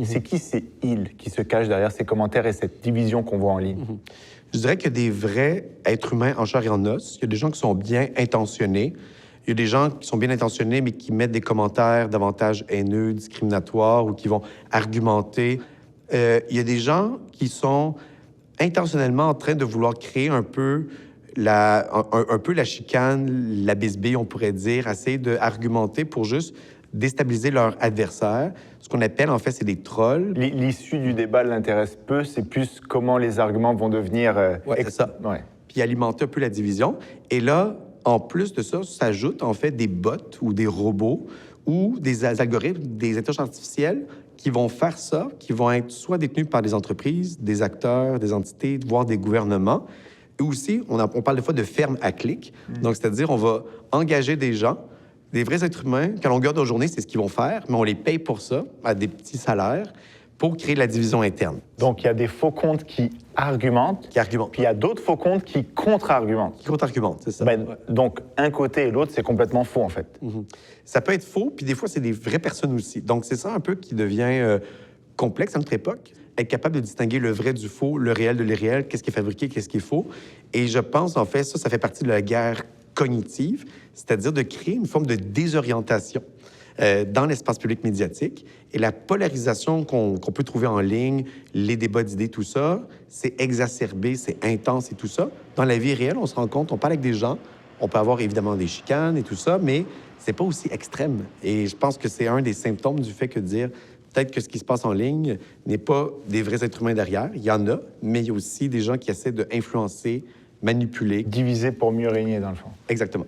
C'est qui ces ils qui se cachent derrière ces commentaires et cette division qu'on voit en ligne? Je dirais qu'il y a des vrais êtres humains en chair et en os. Il y a des gens qui sont bien intentionnés. Il y a des gens qui sont bien intentionnés, mais qui mettent des commentaires davantage haineux, discriminatoires ou qui vont argumenter. Il y a des gens qui sont intentionnellement en train de vouloir créer un peu un peu la chicane, la bisbille, on pourrait dire, essayer d'argumenter pour juste déstabiliser leur adversaire. Ce qu'on appelle, en fait, c'est des trolls. L'issue du débat l'intéresse peu, c'est plus comment les arguments vont devenir... Ouais, c'est ça. Ouais. Puis alimenter un peu la division. Et là, en plus de ça, s'ajoutent en fait des bots ou des robots ou des algorithmes, des intelligences artificielles qui vont faire ça, qui vont être soit détenus par des entreprises, des acteurs, des entités, voire des gouvernements. Et aussi, on parle des fois de ferme à clic. Donc, c'est-à-dire, on va engager des gens, des vrais êtres humains, qu'à longueur de journée, c'est ce qu'ils vont faire, mais on les paye pour ça, à des petits salaires, pour créer de la division interne. Donc, il y a des faux comptes qui argumentent. Qui argumentent. Puis il y a d'autres faux comptes qui contre-argumentent. Qui contre-argumentent, c'est ça. Ben, donc, un côté et l'autre, c'est complètement faux, en fait. Ça peut être faux, puis des fois, c'est des vraies personnes aussi. Donc, c'est ça un peu qui devient complexe à notre époque. Être capable de distinguer le vrai du faux, le réel de l'irréel, qu'est-ce qui est fabriqué, qu'est-ce qui est faux. Et je pense, en fait, ça fait partie de la guerre cognitive, c'est-à-dire de créer une forme de désorientation dans l'espace public médiatique. Et la polarisation qu'on peut trouver en ligne, les débats d'idées, tout ça, c'est exacerbé, c'est intense et tout ça. Dans la vie réelle, on se rend compte, on parle avec des gens, on peut avoir évidemment des chicanes et tout ça, mais c'est pas aussi extrême. Et je pense que c'est un des symptômes du fait que de dire peut-être que ce qui se passe en ligne n'est pas des vrais êtres humains derrière. Il y en a, mais il y a aussi des gens qui essaient d'influencer, manipuler. Diviser pour mieux régner, dans le fond. Exactement.